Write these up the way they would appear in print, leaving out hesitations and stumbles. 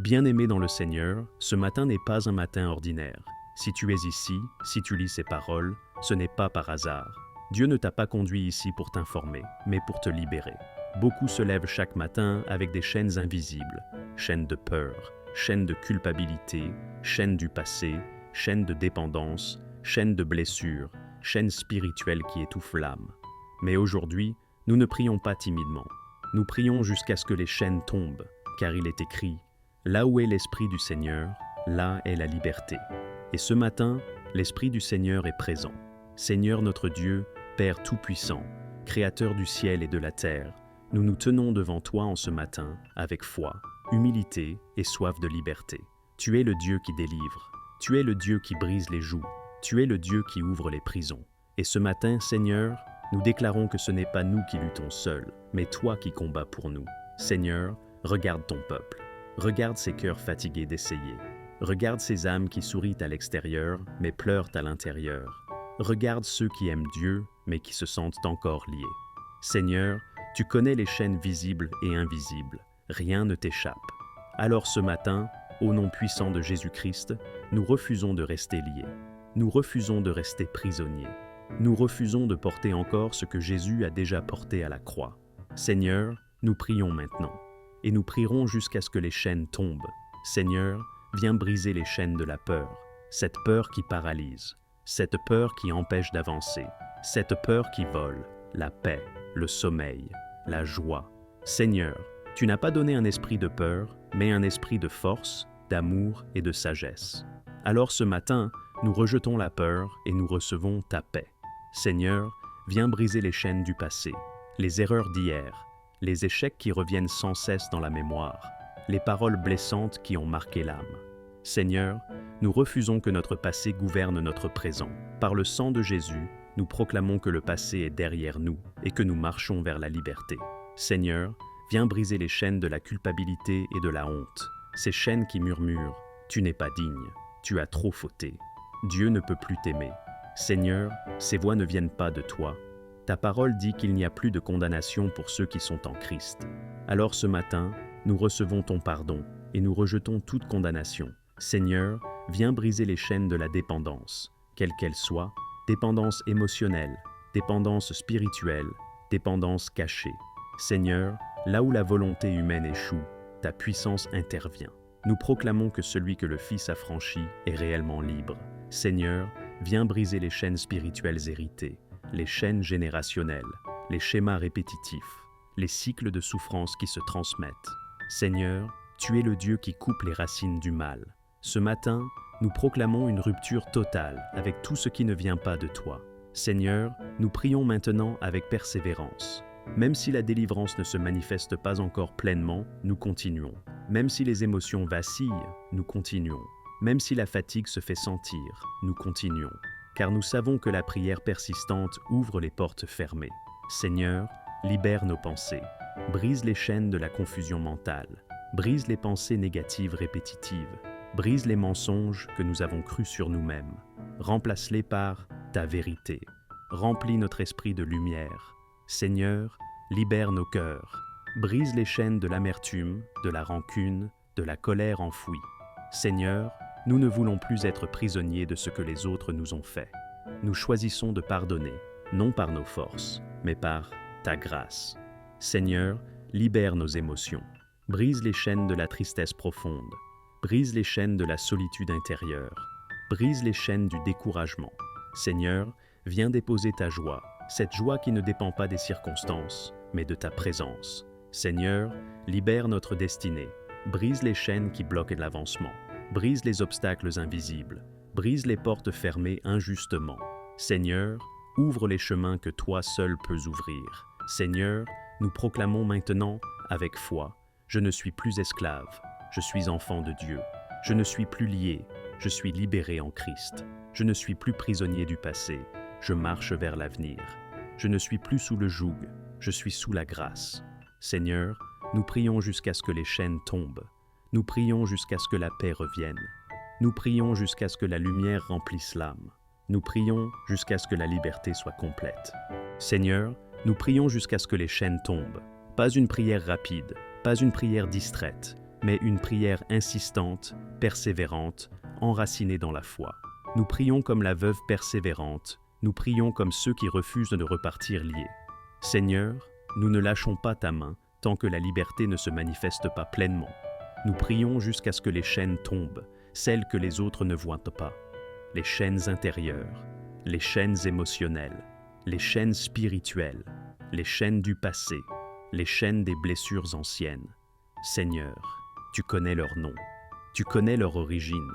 Bien-aimé dans le Seigneur, ce matin n'est pas un matin ordinaire. Si tu es ici, si tu lis ces paroles, ce n'est pas par hasard. Dieu ne t'a pas conduit ici pour t'informer, mais pour te libérer. Beaucoup se lèvent chaque matin avec des chaînes invisibles, chaînes de peur, chaînes de culpabilité, chaînes du passé, chaînes de dépendance, chaînes de blessures, chaînes spirituelles qui étouffent l'âme. Mais aujourd'hui, nous ne prions pas timidement. Nous prions jusqu'à ce que les chaînes tombent, car il est écrit « Là où est l'Esprit du Seigneur, là est la liberté ». Et ce matin, l'Esprit du Seigneur est présent. Seigneur notre Dieu, Père Tout-Puissant, Créateur du ciel et de la terre, nous nous tenons devant toi en ce matin avec foi, humilité et soif de liberté. Tu es le Dieu qui délivre, tu es le Dieu qui brise les jougs, tu es le Dieu qui ouvre les prisons. Et ce matin, Seigneur, nous déclarons que ce n'est pas nous qui luttons seuls, mais toi qui combats pour nous. Seigneur, regarde ton peuple, regarde ces cœurs fatigués d'essayer, regarde ces âmes qui sourient à l'extérieur, mais pleurent à l'intérieur. Regarde ceux qui aiment Dieu, mais qui se sentent encore liés. Seigneur, tu connais les chaînes visibles et invisibles, rien ne t'échappe. Alors ce matin, au nom puissant de Jésus-Christ, nous refusons de rester liés. Nous refusons de rester prisonniers. Nous refusons de porter encore ce que Jésus a déjà porté à la croix. Seigneur, nous prions maintenant, et nous prierons jusqu'à ce que les chaînes tombent. Seigneur, viens briser les chaînes de la peur, cette peur qui paralyse, cette peur qui empêche d'avancer, cette peur qui vole, la paix, le sommeil, la joie. Seigneur, tu n'as pas donné un esprit de peur, mais un esprit de force, d'amour et de sagesse. Alors ce matin, nous rejetons la peur et nous recevons ta paix. Seigneur, viens briser les chaînes du passé, les erreurs d'hier, les échecs qui reviennent sans cesse dans la mémoire, les paroles blessantes qui ont marqué l'âme. Seigneur, nous refusons que notre passé gouverne notre présent. Par le sang de Jésus, nous proclamons que le passé est derrière nous et que nous marchons vers la liberté. Seigneur, viens briser les chaînes de la culpabilité et de la honte, ces chaînes qui murmurent « Tu n'es pas digne, tu as trop fauté, Dieu ne peut plus t'aimer ». Seigneur, ces voix ne viennent pas de toi. Ta parole dit qu'il n'y a plus de condamnation pour ceux qui sont en Christ. Alors ce matin, nous recevons ton pardon et nous rejetons toute condamnation. Seigneur, viens briser les chaînes de la dépendance, quelle qu'elle soit, dépendance émotionnelle, dépendance spirituelle, dépendance cachée. Seigneur, là où la volonté humaine échoue, ta puissance intervient. Nous proclamons que celui que le Fils a franchi est réellement libre. Seigneur, viens briser les chaînes spirituelles héritées, les chaînes générationnelles, les schémas répétitifs, les cycles de souffrance qui se transmettent. Seigneur, tu es le Dieu qui coupe les racines du mal. Ce matin, nous proclamons une rupture totale avec tout ce qui ne vient pas de toi. Seigneur, nous prions maintenant avec persévérance. Même si la délivrance ne se manifeste pas encore pleinement, nous continuons. Même si les émotions vacillent, nous continuons. Même si la fatigue se fait sentir, nous continuons. Car nous savons que la prière persistante ouvre les portes fermées. Seigneur, libère nos pensées. Brise les chaînes de la confusion mentale. Brise les pensées négatives répétitives. Brise les mensonges que nous avons crus sur nous-mêmes. Remplace-les par ta vérité. Remplis notre esprit de lumière. Seigneur, libère nos cœurs. Brise les chaînes de l'amertume, de la rancune, de la colère enfouie. Seigneur, nous ne voulons plus être prisonniers de ce que les autres nous ont fait. Nous choisissons de pardonner, non par nos forces, mais par ta grâce. Seigneur, libère nos émotions. Brise les chaînes de la tristesse profonde. Brise les chaînes de la solitude intérieure. Brise les chaînes du découragement. Seigneur, viens déposer ta joie, cette joie qui ne dépend pas des circonstances, mais de ta présence. Seigneur, libère notre destinée. Brise les chaînes qui bloquent l'avancement. Brise les obstacles invisibles. Brise les portes fermées injustement. Seigneur, ouvre les chemins que toi seul peux ouvrir. Seigneur, nous proclamons maintenant, avec foi, je ne suis plus esclave, je suis enfant de Dieu. Je ne suis plus lié, je suis libéré en Christ. Je ne suis plus prisonnier du passé, je marche vers l'avenir. Je ne suis plus sous le joug, je suis sous la grâce. Seigneur, nous prions jusqu'à ce que les chaînes tombent. Nous prions jusqu'à ce que la paix revienne. Nous prions jusqu'à ce que la lumière remplisse l'âme. Nous prions jusqu'à ce que la liberté soit complète. Seigneur, nous prions jusqu'à ce que les chaînes tombent. Pas une prière rapide, pas une prière distraite, mais une prière insistante, persévérante, enracinée dans la foi. Nous prions comme la veuve persévérante, nous prions comme ceux qui refusent de repartir liés. Seigneur, nous ne lâchons pas ta main tant que la liberté ne se manifeste pas pleinement. Nous prions jusqu'à ce que les chaînes tombent, celles que les autres ne voient pas. Les chaînes intérieures, les chaînes émotionnelles, les chaînes spirituelles, les chaînes du passé, les chaînes des blessures anciennes. Seigneur, tu connais leur nom, tu connais leur origine,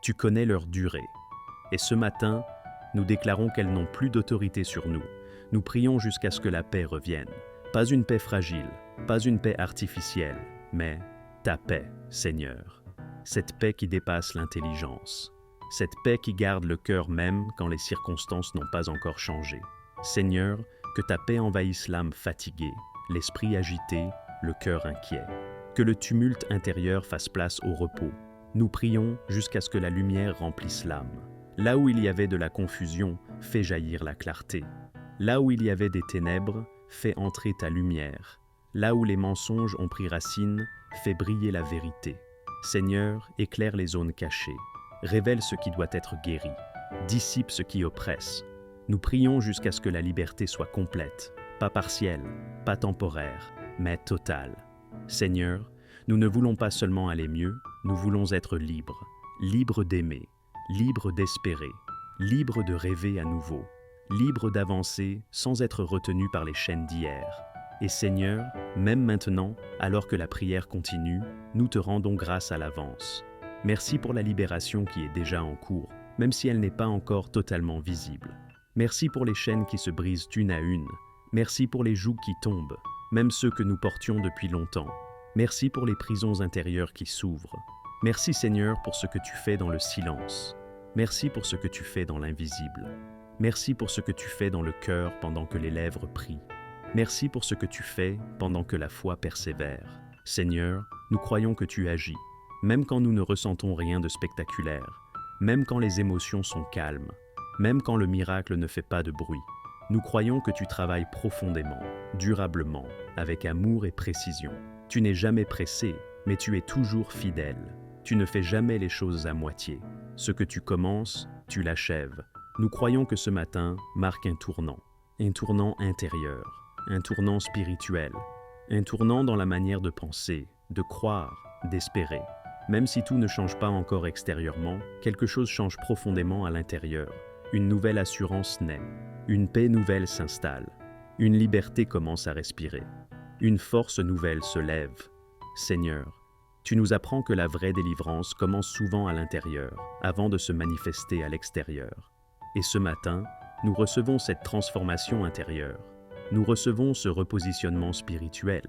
tu connais leur durée. Et ce matin, nous déclarons qu'elles n'ont plus d'autorité sur nous. Nous prions jusqu'à ce que la paix revienne. Pas une paix fragile, pas une paix artificielle, mais ta paix, Seigneur. Cette paix qui dépasse l'intelligence. Cette paix qui garde le cœur même quand les circonstances n'ont pas encore changé. Seigneur, que ta paix envahisse l'âme fatiguée, l'esprit agité, le cœur inquiet. Que le tumulte intérieur fasse place au repos. Nous prions jusqu'à ce que la lumière remplisse l'âme. Là où il y avait de la confusion, fais jaillir la clarté. Là où il y avait des ténèbres, fais entrer ta lumière. Là où les mensonges ont pris racine, fais briller la vérité. Seigneur, éclaire les zones cachées. Révèle ce qui doit être guéri. Dissipe ce qui oppresse. Nous prions jusqu'à ce que la liberté soit complète, pas partielle, pas temporaire, mais totale. Seigneur, nous ne voulons pas seulement aller mieux, nous voulons être libres. Libres d'aimer, libres d'espérer, libres de rêver à nouveau, libres d'avancer sans être retenus par les chaînes d'hier. Et Seigneur, même maintenant, alors que la prière continue, nous te rendons grâce à l'avance. Merci pour la libération qui est déjà en cours, même si elle n'est pas encore totalement visible. Merci pour les chaînes qui se brisent une à une. Merci pour les jougs qui tombent, même ceux que nous portions depuis longtemps. Merci pour les prisons intérieures qui s'ouvrent. Merci Seigneur pour ce que tu fais dans le silence. Merci pour ce que tu fais dans l'invisible. Merci pour ce que tu fais dans le cœur pendant que les lèvres prient. Merci pour ce que tu fais pendant que la foi persévère. Seigneur, nous croyons que tu agis, même quand nous ne ressentons rien de spectaculaire, même quand les émotions sont calmes, même quand le miracle ne fait pas de bruit. Nous croyons que tu travailles profondément, durablement, avec amour et précision. Tu n'es jamais pressé, mais tu es toujours fidèle. Tu ne fais jamais les choses à moitié. Ce que tu commences, tu l'achèves. Nous croyons que ce matin marque un tournant intérieur, un tournant spirituel, un tournant dans la manière de penser, de croire, d'espérer. Même si tout ne change pas encore extérieurement, quelque chose change profondément à l'intérieur. Une nouvelle assurance naît, une paix nouvelle s'installe, une liberté commence à respirer, une force nouvelle se lève. Seigneur, tu nous apprends que la vraie délivrance commence souvent à l'intérieur, avant de se manifester à l'extérieur. Et ce matin, nous recevons cette transformation intérieure. Nous recevons ce repositionnement spirituel.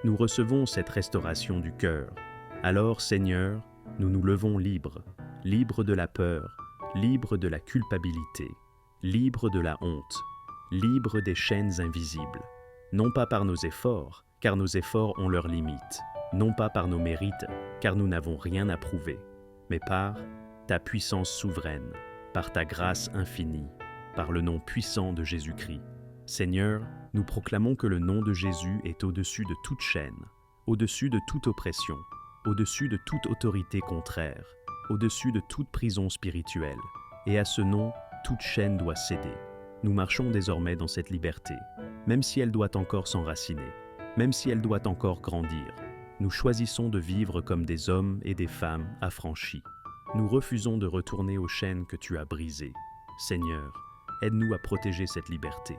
Nous recevons cette restauration du cœur. Alors, Seigneur, nous nous levons libres, libres de la peur, libres de la culpabilité, libres de la honte, libres des chaînes invisibles. Non pas par nos efforts, car nos efforts ont leurs limites. Non pas par nos mérites, car nous n'avons rien à prouver, mais par ta puissance souveraine, par ta grâce infinie, par le nom puissant de Jésus-Christ. Seigneur, nous proclamons que le nom de Jésus est au-dessus de toute chaîne, au-dessus de toute oppression, au-dessus de toute autorité contraire, au-dessus de toute prison spirituelle, et à ce nom, toute chaîne doit céder. Nous marchons désormais dans cette liberté, même si elle doit encore s'enraciner, même si elle doit encore grandir. Nous choisissons de vivre comme des hommes et des femmes affranchis. Nous refusons de retourner aux chaînes que tu as brisées. Seigneur, aide-nous à protéger cette liberté.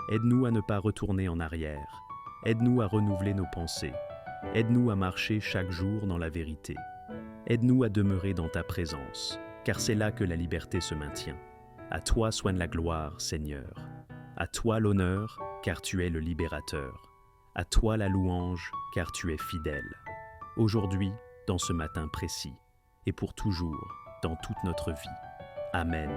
Aide-nous à ne pas retourner en arrière. Aide-nous à renouveler nos pensées. Aide-nous à marcher chaque jour dans la vérité. Aide-nous à demeurer dans ta présence, car c'est là que la liberté se maintient. À toi soit la gloire, Seigneur. À toi l'honneur, car tu es le libérateur. À toi la louange, car tu es fidèle. Aujourd'hui, dans ce matin précis, et pour toujours, dans toute notre vie. Amen.